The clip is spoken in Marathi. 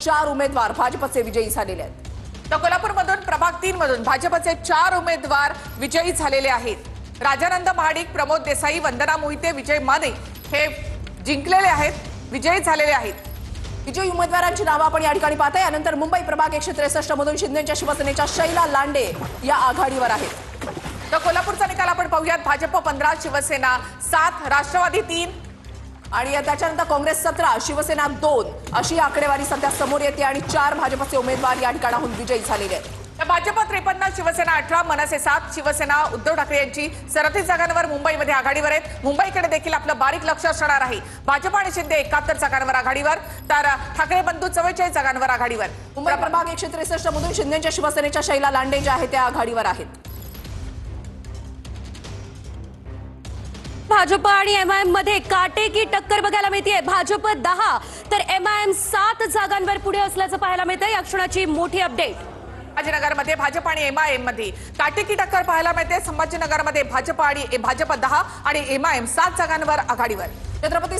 4 उमेदवार भाजपचे विजयी झालेले आहेत। तर कोल्हापूरमधून प्रभाग 3 मधून भाजपचे 4 उमेदवार विजयी झालेले आहेत। राजानंद महाडिक, प्रमोद देसाई, वंदना मोहिते, विजय माने हे जिंकलेले आहेत, विजयी झालेले आहेत। विजयी उमेदवारांची नावं आपण या ठिकाणी पाहताय। यानंतर मुंबई प्रभाग 163 मधून शिंदेच्या शिवसेनेच्या शैला लांडे या आघाडीवर आहेत। तर कोल्हापूरचा निकाल आपण पाहूयात। भाजप 15, शिवसेना 7, राष्ट्रवादी 3 आणि त्याच्यानंतर काँग्रेस 17, शिवसेना 2 अशी आकडेवारी सध्या समोर येते आणि 4 भाजपचे उमेदवार या ठिकाणाहून विजयी झालेले आहेत। तर भाजप 53, शिवसेना 18, मनसे 7, शिवसेना उद्धव ठाकरे यांची 37 जागांवर मुंबईमध्ये आघाडीवर आहेत। मुंबईकडे देखील आपलं बारीक लक्ष असणार आहे। भाजप आणि शिंदे 71 जागांवर आघाडीवर, तर ठाकरे बंधू 44 जागांवर आघाडीवर। मुंबई प्रभाग 163 मधून शिंदेच्या शिवसेनेच्या शैला लांडे ज्या आहेत त्या आघाडीवर आहेत। भाजप आणि एमआयएम मध्ये काटेकी टक्कर बघायला मिळते। भाजप 10 तर एमआयएम 7 जागांवर पुढे असल्याचं पाहायला मिळतं। या क्षणाची मोठी अपडेट। संभाजीनगरमध्ये भाजप आणि एमआयएम मध्ये काटेकी टक्कर पाहायला मिळते। संभाजीनगरमध्ये भाजप 10 आणि एमआयएम 7 जागांवर आघाडीवर। छत्रपती